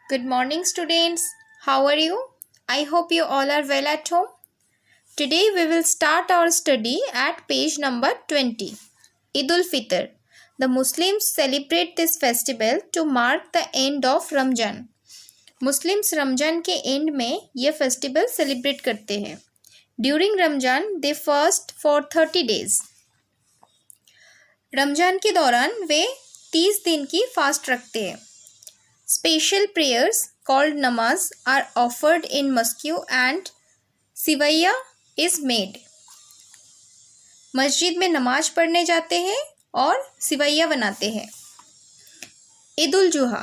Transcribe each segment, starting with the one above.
Good morning, students. How are you? I hope you all are well at home. Today we will start our study at page number 20. Eid ul-Fitr. The Muslims celebrate this festival to mark the end of Ramjan. Muslims Ramzan के and में ये festival celebrate करते हैं. During Ramzan they fast for 30 days. Ramzan के दौरान वे 30 दिन की fast रखते हैं. Special prayers called namaz are offered in mosque and sevaiyan is made. मस्जिद में नमाज पढ़ने जाते हैं और सिवैया बनाते हैं. Eid ul Zuha.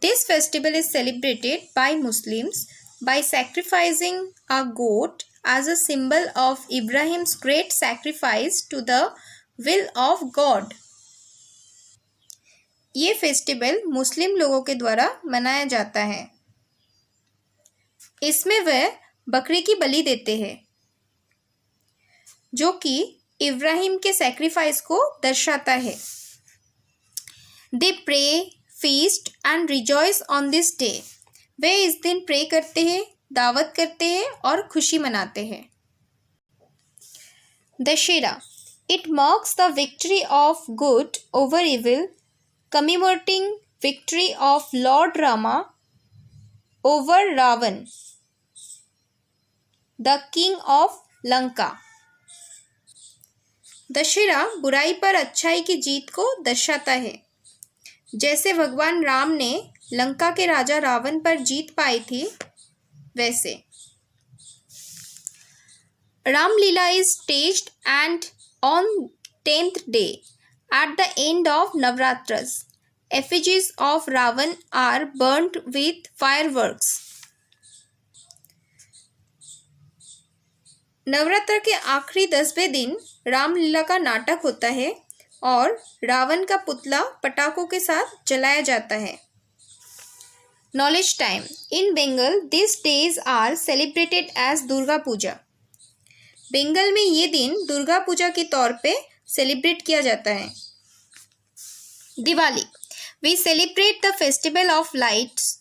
This festival is celebrated by Muslims by sacrificing a goat as a symbol of Ibrahim's great sacrifice to the will of God. ये फेस्टिवल मुस्लिम लोगों के द्वारा मनाया जाता है. इसमें वह बकरी की बलि देते हैं जो कि इब्राहिम के सैक्रिफाइस को दर्शाता है. They pray, feast and rejoice on this day. वे इस दिन प्रे करते हैं, दावत करते हैं और खुशी मनाते हैं. Dussehra. It marks the victory of good over evil, commemorating victory of Lord Rama over Ravan, the king of Lanka. Dussehra बुराई पर अच्छाई की जीत को दर्शाता है. जैसे भगवान राम ने लंका के राजा रावण पर जीत पाई थी, वैसे Ramlila is staged and on 10th day at the end of Navratras, effigies of Ravan are burnt with fireworks. Navratra के आखिरी 10वें दिन रामलीला का नाटक होता है और रावण का पुतला पटाखों के साथ जलाया जाता है. Knowledge time. In Bengal this days are celebrated as Durga Puja. Bengal में ये दिन दुर्गा पूजा के तौर पे सेलिब्रेट किया जाता है. Diwali. We celebrate the festival of lights.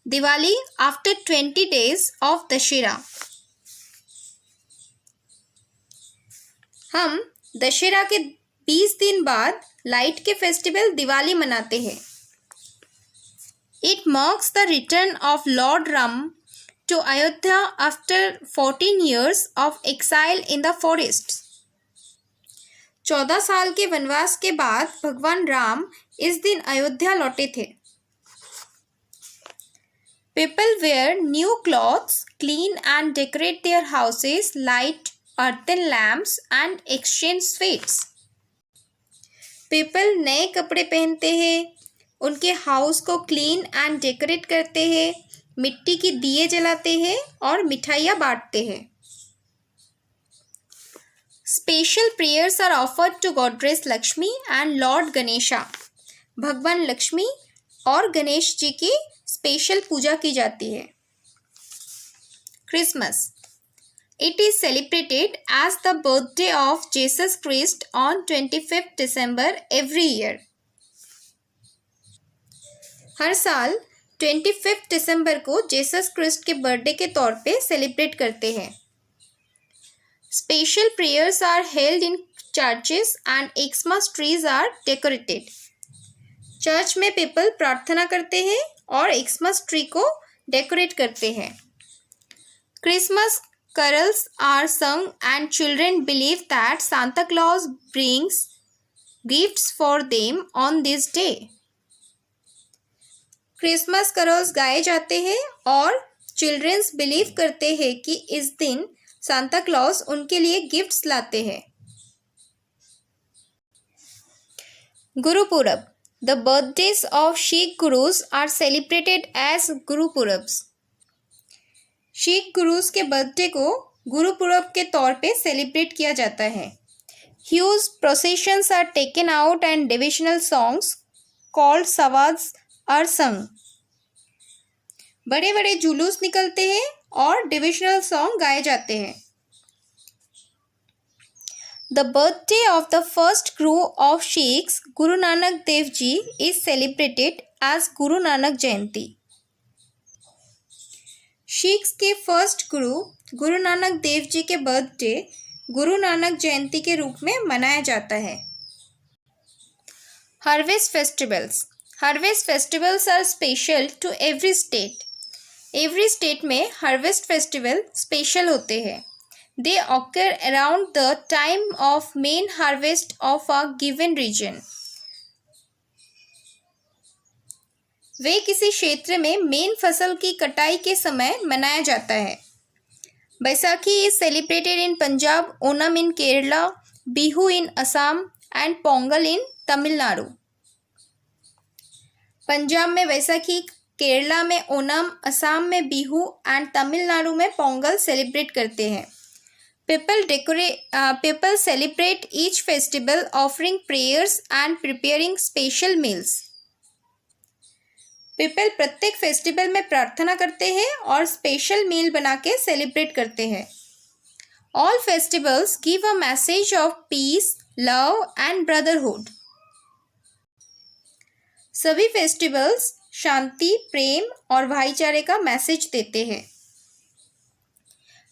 Diwali after 20 days of Dussehra. हम दशहरा के 20 दिन बाद लाइट के फेस्टिवल दिवाली मनाते हैं. It marks the return of lord Ram to Ayodhya after 14 years of exile in the forest. 14 साल के वनवास के बाद भगवान राम इस दिन अयोध्या लौटे थे. People wear new clothes, clean and decorate their houses, light earthen lamps and exchange sweets. People नए कपड़े पहनते हैं, उनके हाउस को क्लीन एंड डेकोरेट करते हैं, मिट्टी की दिए जलाते हैं और मिठाइयाँ बांटते हैं. Special prayers are offered to Goddess Lakshmi and Lord Ganesha. भगवान लक्ष्मी और गणेश जी की स्पेशल पूजा की जाती है. Christmas. It is celebrated as the birthday of Jesus Christ on 25th December every year. हर साल 25 दिसंबर को जेसस क्रिस्ट के बर्थडे के तौर पे सेलिब्रेट करते हैं. Special prayers are held in churches and Xmas trees are decorated. Church में people प्रार्थना करते हैं और एक्समस ट्री को डेकोरेट करते हैं. Christmas carols are sung and children believe that Santa Claus brings gifts for them on this day. Christmas carols गाए जाते हैं और चिल्ड्रंस बिलीव करते हैं कि इस दिन सांता क्लॉज उनके लिए गिफ्ट्स लाते हैं. Gurpurab. The birthdays of Sikh gurus are celebrated as Gurpurabs. Sikh gurus के बर्थडे को गुरुपुरब के तौर पे सेलिब्रेट किया जाता है. Huge processions are taken out and devotional songs called सवाज आर संग. बड़े बड़े जुलूस निकलते हैं और डिविजनल सॉन्ग गाए जाते हैं. The birthday of the first Guru of Sikhs, Guru Nanak Dev Ji, is celebrated as Guru Nanak Jayanti. Sikhs के फर्स्ट गुरु गुरु नानक देव जी के बर्थडे गुरु नानक जयंती के रूप में मनाया जाता है. Harvest festivals. Harvest festivals are special to every state. Every state में harvest festival special होते हैं. They occur around the time of main harvest of a given region. वे किसी क्षेत्र में मेन फसल की कटाई के समय मनाया जाता है. Baisakhi is celebrated in Punjab, Onam in Kerala, Bihu in Assam and Pongal in Tamil Nadu. Punjab में बैसाखी, केरला में ओनम, असम में बिहू एंड तमिलनाडु में पोंगल सेलिब्रेट करते हैं. People celebrate each festival offering prayers and preparing special meals. People प्रत्येक फेस्टिवल में प्रार्थना करते हैं और स्पेशल मील बना के सेलिब्रेट करते हैं. All festivals give a message of peace, love and brotherhood. सभी फेस्टिवल्स शांति, प्रेम और भाईचारे का मैसेज देते हैं.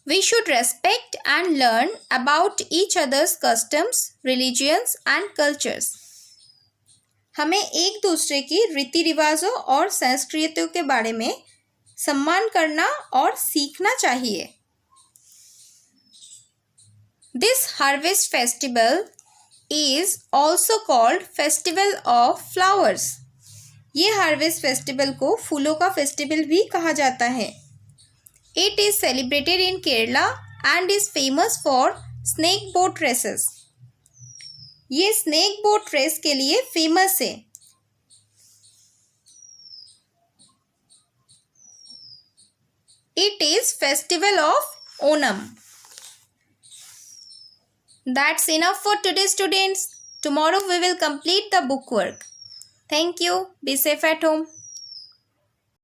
We should respect and learn about each others customs, religions and cultures. हमें एक दूसरे की रीति रिवाजों और संस्कृतियों के बारे में सम्मान करना और सीखना चाहिए. This harvest festival is also called festival of flowers. ये हार्वेस्ट फेस्टिवल को फूलों का फेस्टिवल भी कहा जाता है. It is celebrated in Kerala and is famous for snake boat races. ये स्नेक बोट रेस के लिए फेमस है. It is festival of Onam. That's enough for today, students. Tomorrow we will complete the book work. Thank you. Be safe at home.